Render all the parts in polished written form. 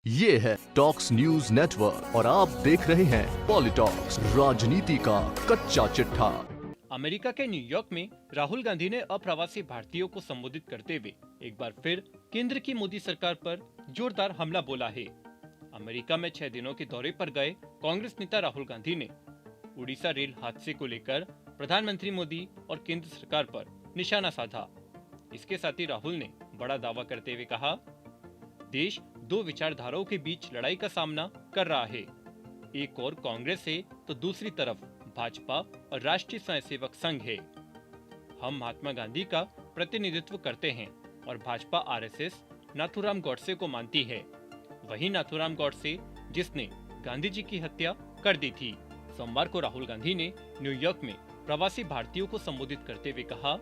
ये है talks news network और आप देख रहे हैं पॉलिटॉक्स, राजनीति का कच्चा चिट्ठा। अमेरिका के न्यूयॉर्क में राहुल गांधी ने अप्रवासी भारतीयों को संबोधित करते हुए एक बार फिर केंद्र की मोदी सरकार पर जोरदार हमला बोला है। अमेरिका में 6 दिनों के दौरे पर गए कांग्रेस नेता राहुल गांधी ने उड़ीसा रेल हादसे को लेकर प्रधानमंत्री मोदी और केंद्र सरकार पर निशाना साधा। इसके साथ ही राहुल ने बड़ा दावा करते हुए कहा, देश दो विचारधाराओं के बीच लड़ाई का सामना कर रहा है। एक और कांग्रेस है तो दूसरी तरफ भाजपा और राष्ट्रीय स्वयंसेवक संघ है। हम महात्मा गांधी का प्रतिनिधित्व करते हैं और भाजपा आरएसएस नाथूराम गॉडसे को मानती है। वही नाथूराम गॉडसे जिसने गांधी जी की हत्या कर दी थी। सोमवार को राहुल गांधी ने न्यूयॉर्क में प्रवासी भारतीयों को संबोधित करते हुए कहा,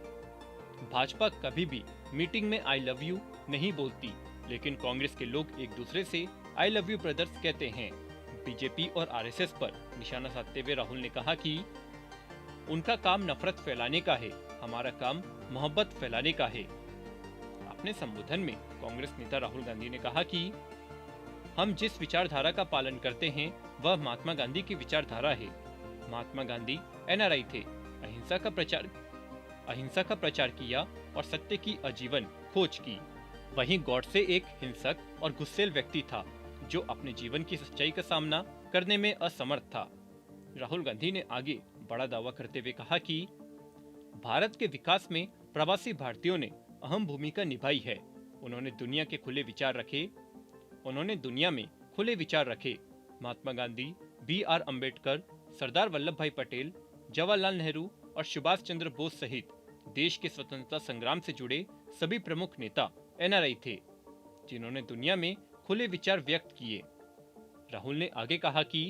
भाजपा कभी भी मीटिंग में आई लव यू नहीं बोलती, लेकिन कांग्रेस के लोग एक दूसरे से आई लव यू ब्रदर्स कहते हैं। बीजेपी और आरएसएस पर निशाना साधते हुए राहुल ने कहा कि उनका काम नफरत फैलाने का है, हमारा काम मोहब्बत फैलाने का है। अपने संबोधन में कांग्रेस नेता राहुल गांधी ने कहा कि हम जिस विचारधारा का पालन करते हैं वह महात्मा गांधी की विचारधारा है। महात्मा गांधी एनआरआई थे, अहिंसा का प्रचार किया और सत्य की आजीवन खोज की। वहीं गॉडसे एक हिंसक और गुस्सैल व्यक्ति था जो अपने जीवन की सच्चाई का सामना करने में असमर्थ था। राहुल गांधी ने आगे बड़ा दावा करते हुए कहा कि भारत के विकास में प्रवासी भारतीयों ने अहम भूमिका निभाई है। उन्होंने दुनिया में खुले विचार रखे। महात्मा गांधी, बी.आर. अम्बेडकर, सरदार वल्लभ भाई पटेल, जवाहरलाल नेहरू और सुभाष चंद्र बोस सहित देश के स्वतंत्रता संग्राम से जुड़े सभी प्रमुख नेता एनआरआई थे, जिन्होंने दुनिया में खुले विचार व्यक्त किए। राहुल ने आगे कहा कि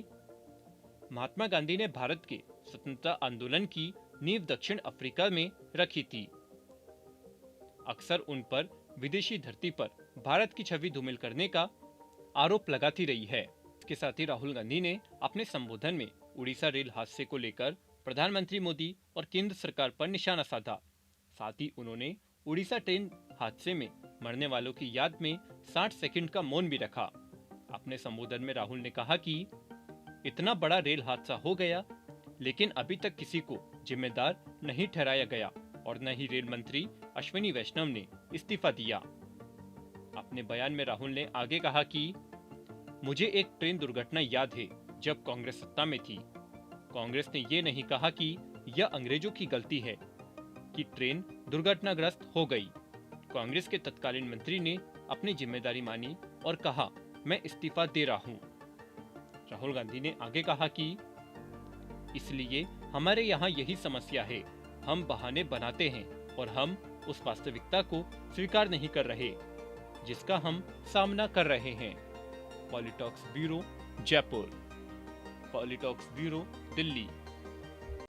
महात्मा गांधी ने भारत के स्वतंत्रता आंदोलन की नींव दक्षिण अफ्रीका में रखी थी। अक्सर उन पर विदेशी धरती पर भारत की छवि धूमिल करने का आरोप लगाती रही है। इसके साथ ही राहुल गांधी ने अपने संबोधन में उड़ीसा रेल हादसे को लेकर प्रधानमंत्री मोदी और केंद्र सरकार पर निशाना साधा। साथ ही उन्होंने उड़ीसा ट्रेन हादसे में मरने वालों की याद में 60 सेकंड का मौन भी रखा। अपने संबोधन में राहुल ने कहा कि इतना बड़ा रेल हादसा हो गया, लेकिन अभी तक किसी को जिम्मेदार नहीं ठहराया गया और न ही रेल मंत्री अश्विनी वैष्णव ने इस्तीफा दिया। अपने बयान में राहुल ने आगे कहा कि मुझे एक ट्रेन दुर्घटना याद है जब कांग्रेस सत्ता में थी। कांग्रेस ने ये नहीं कहा कि यह अंग्रेजों की गलती है कि ट्रेन दुर्घटनाग्रस्त हो गई। कांग्रेस के तत्कालीन मंत्री ने अपनी जिम्मेदारी मानी और कहा, मैं इस्तीफा दे रहा हूं। राहुल गांधी ने आगे कहा कि इसलिए हमारे यहाँ यही समस्या है, हम बहाने बनाते हैं और हम उस वास्तविकता को स्वीकार नहीं कर रहे जिसका हम सामना कर रहे हैं। पॉलिटॉक्स ब्यूरो, जयपुर। पॉलिटॉक्स ब्यूरो, दिल्ली।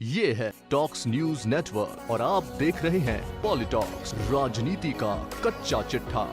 ये है टॉक्स न्यूज नेटवर्क और आप देख रहे हैं पॉलिटॉक्स, राजनीति का कच्चा चिट्ठा।